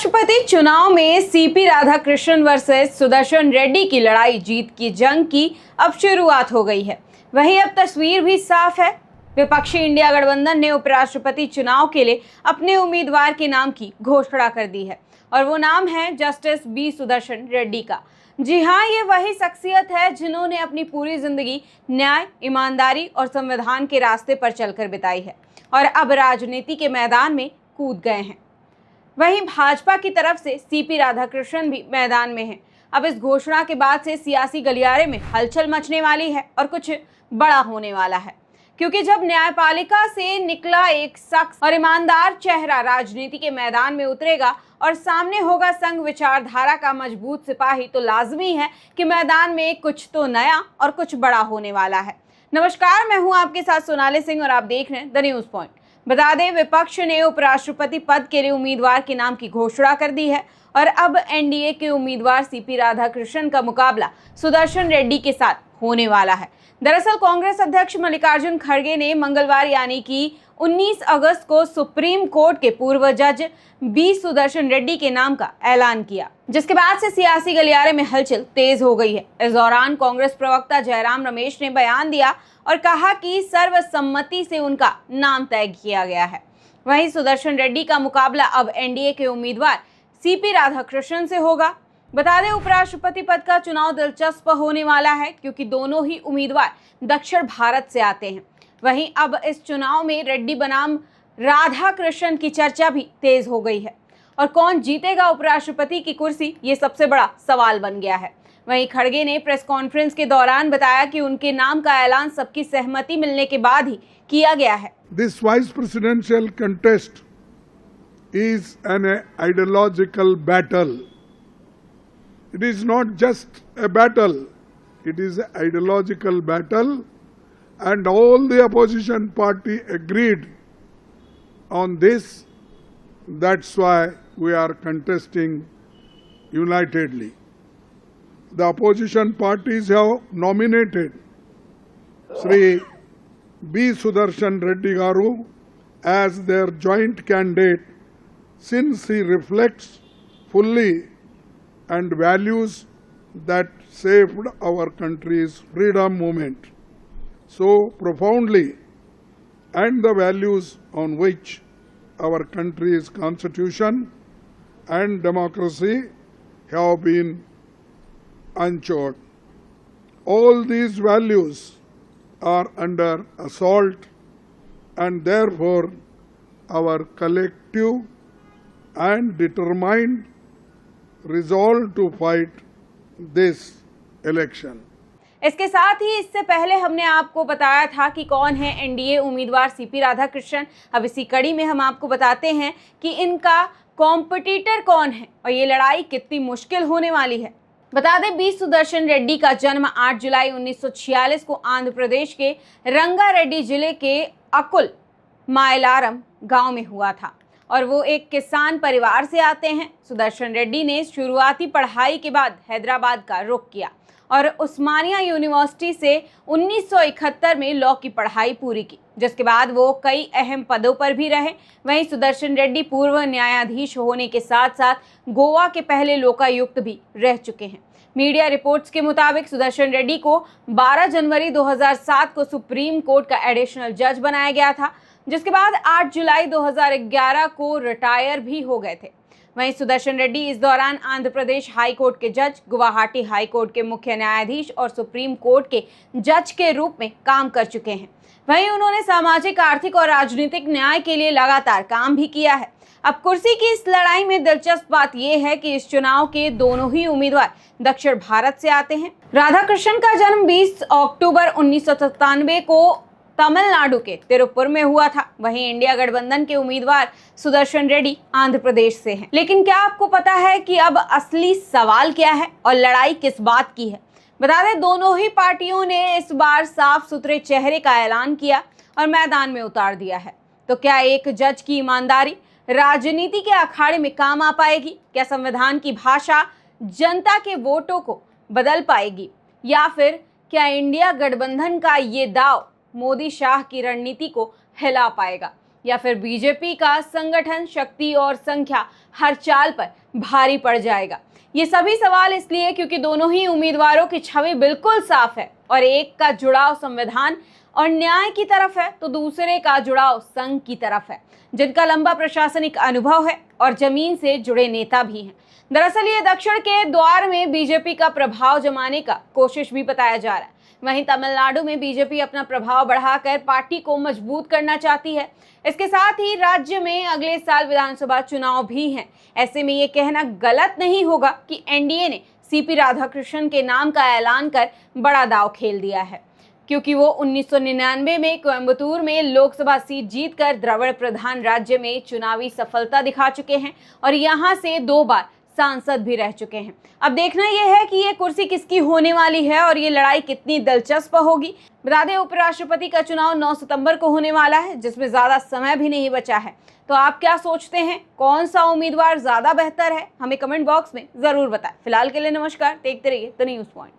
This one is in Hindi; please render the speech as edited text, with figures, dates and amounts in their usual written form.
उपराष्ट्रपति चुनाव में सीपी राधाकृष्णन वर्सेस सुदर्शन रेड्डी की लड़ाई जीत की जंग की अब शुरुआत हो गई है। वहीं अब तस्वीर भी साफ है। विपक्षी इंडिया गठबंधन ने उपराष्ट्रपति चुनाव के लिए अपने उम्मीदवार के नाम की घोषणा कर दी है और वो नाम है जस्टिस बी सुदर्शन रेड्डी का। जी हाँ, ये वही शख्सियत है जिन्होंने अपनी पूरी जिंदगी न्याय, ईमानदारी और संविधान के रास्ते पर चलकर बिताई है और अब राजनीति के मैदान में कूद गए हैं। वहीं भाजपा की तरफ से सीपी राधाकृष्णन भी मैदान में हैं। अब इस घोषणा के बाद से सियासी गलियारे में हलचल मचने वाली है और कुछ बड़ा होने वाला है, क्योंकि जब न्यायपालिका से निकला एक शख्स और ईमानदार चेहरा राजनीति के मैदान में उतरेगा और सामने होगा संघ विचारधारा का मजबूत सिपाही, तो लाजमी है कि मैदान में कुछ तो नया और कुछ बड़ा होने वाला है। नमस्कार, मैं हूं आपके साथ सोनाली सिंह और आप देख रहे हैं द न्यूज पॉइंट। बता दें, विपक्ष ने उपराष्ट्रपति पद के लिए उम्मीदवार के नाम की घोषणा कर दी है और अब एनडीए के उम्मीदवार सीपी राधाकृष्णन का मुकाबला सुदर्शन रेड्डी के साथ होने वाला है। दरअसल कांग्रेस अध्यक्ष मल्लिकार्जुन खड़गे ने मंगलवार यानी कि 19 अगस्त को सुप्रीम कोर्ट के पूर्व जज बी सुदर्शन रेड्डी के नाम का ऐलान किया, जिसके बाद से सियासी गलियारे में हलचल तेज हो गई है। इस दौरान कांग्रेस प्रवक्ता जयराम रमेश ने बयान दिया और कहा कि सर्वसम्मति से उनका नाम तय किया गया है। वहीं सुदर्शन रेड्डी का मुकाबला अब एनडीए के उम्मीदवार सीपी राधाकृष्णन से होगा। बता दें, उपराष्ट्रपति पद का चुनाव दिलचस्प होने वाला है, क्योंकि दोनों ही उम्मीदवार दक्षिण भारत से आते हैं। वहीं अब इस चुनाव में रेड्डी बनाम राधाकृष्णन की चर्चा भी तेज हो गई है और कौन जीतेगा उपराष्ट्रपति की कुर्सी, ये सबसे बड़ा सवाल बन गया है। वहीं खड़गे ने प्रेस कॉन्फ्रेंस के दौरान बताया कि उनके नाम का ऐलान सबकी सहमति मिलने के बाद ही किया गया है। This vice presidential contest is an ideological battle. It is not just a battle, it is an ideological battle, and all the opposition party agreed on this. That's why we are contesting unitedly. The opposition parties have nominated Sri B. Sudarshan Reddy Garu as their joint candidate, since he reflects fully and values that saved our country's freedom movement so profoundly, and the values on which our country's constitution and democracy have been anchored. All these values are under assault, and therefore our collective and determined resolve to fight this election. इसके साथ ही इससे पहले हमने आपको बताया था कि कौन है एनडीए उम्मीदवार सीपी राधाकृष्णन। अब इसी कड़ी में हम आपको बताते हैं कि इनका कॉम्पिटिटर कौन है और ये लड़ाई कितनी मुश्किल होने वाली है। बता दें, बी सुदर्शन रेड्डी का जन्म 8 जुलाई 1946 को आंध्र प्रदेश के रंगारेड्डी जिले के अकुल मायलारम गांव में हुआ था और वो एक किसान परिवार से आते हैं। सुदर्शन रेड्डी ने शुरुआती पढ़ाई के बाद हैदराबाद का रुख किया और उस्मानिया यूनिवर्सिटी से 1971 में लॉ की पढ़ाई पूरी की, जिसके बाद वो कई अहम पदों पर भी रहे। वहीं सुदर्शन रेड्डी पूर्व न्यायाधीश होने के साथ साथ गोवा के पहले लोकायुक्त भी रह चुके हैं। मीडिया रिपोर्ट्स के मुताबिक सुदर्शन रेड्डी को 12 जनवरी 2007 को सुप्रीम कोर्ट का एडिशनल जज बनाया गया था, जिसके बाद 8 जुलाई 2011 को रिटायर भी हो गए थे। वहीं सुदर्शन रेड्डी इस दौरान आंध्र प्रदेश हाई कोर्ट के जज, गुवाहाटी हाई कोर्ट के मुख्य न्यायाधीश और सुप्रीम कोर्ट के जज के रूप में काम कर चुके हैं। वहीं उन्होंने सामाजिक, आर्थिक और राजनीतिक न्याय के लिए लगातार काम भी किया है। अब कुर्सी की इस लड़ाई में दिलचस्प बात यह है कि इस चुनाव के दोनों ही उम्मीदवार दक्षिण भारत से आते हैं। राधाकृष्णन का जन्म 20 अक्टूबर 1997 को तमिलनाडु के तिरुपुर में हुआ था। वहीं इंडिया गठबंधन के उम्मीदवार सुदर्शन रेड्डी आंध्र प्रदेश से हैं। लेकिन क्या आपको पता है कि अब असली सवाल क्या है और लड़ाई किस बात की है? बता दें, दोनों ही पार्टियों ने इस बार साफ सुथरे चेहरे का ऐलान किया और मैदान में उतार दिया है। तो क्या एक जज की ईमानदारी राजनीति के अखाड़े में काम आ पाएगी? क्या संविधान की भाषा जनता के वोटों को बदल पाएगी? या फिर क्या इंडिया गठबंधन का ये दाव मोदी शाह की रणनीति को हिला पाएगा? या फिर बीजेपी का संगठन, शक्ति और संख्या हर चाल पर भारी पड़ जाएगा? ये सभी सवाल इसलिए क्योंकि दोनों ही उम्मीदवारों की छवि बिल्कुल साफ है और एक का जुड़ाव संविधान और न्याय की तरफ है तो दूसरे का जुड़ाव संघ की तरफ है, जिनका लंबा प्रशासनिक अनुभव है और जमीन से जुड़े नेता भी हैं। दरअसल ये दक्षिण के द्वार में बीजेपी का प्रभाव जमाने का कोशिश भी बताया जा रहा है। वहीं तमिलनाडु में बीजेपी अपना प्रभाव बढ़ाकर पार्टी को मजबूत करना चाहती है। इसके साथ ही राज्य में अगले साल विधानसभा चुनाव भी हैं। ऐसे में ये कहना गलत नहीं होगा कि एनडीए ने सीपी राधाकृष्णन के नाम का ऐलान कर बड़ा दांव खेल दिया है, क्योंकि वो 1999 में कोयंबटूर में लोकसभा सीट जीतकर द्रविड़ प्रधान राज्य में चुनावी सफलता दिखा चुके हैं और यहां से 2 बार सांसद भी रह चुके हैं। अब देखना यह है कि ये कुर्सी किसकी होने वाली है और ये लड़ाई कितनी दिलचस्प होगी। बता दें, उपराष्ट्रपति का चुनाव 9 सितंबर को होने वाला है, जिसमें ज्यादा समय भी नहीं बचा है। तो आप क्या सोचते हैं, कौन सा उम्मीदवार ज्यादा बेहतर है? हमें कमेंट बॉक्स में जरूर बताएं। फिलहाल के लिए नमस्कार, देखते रहिए द न्यूज़ पॉइंट।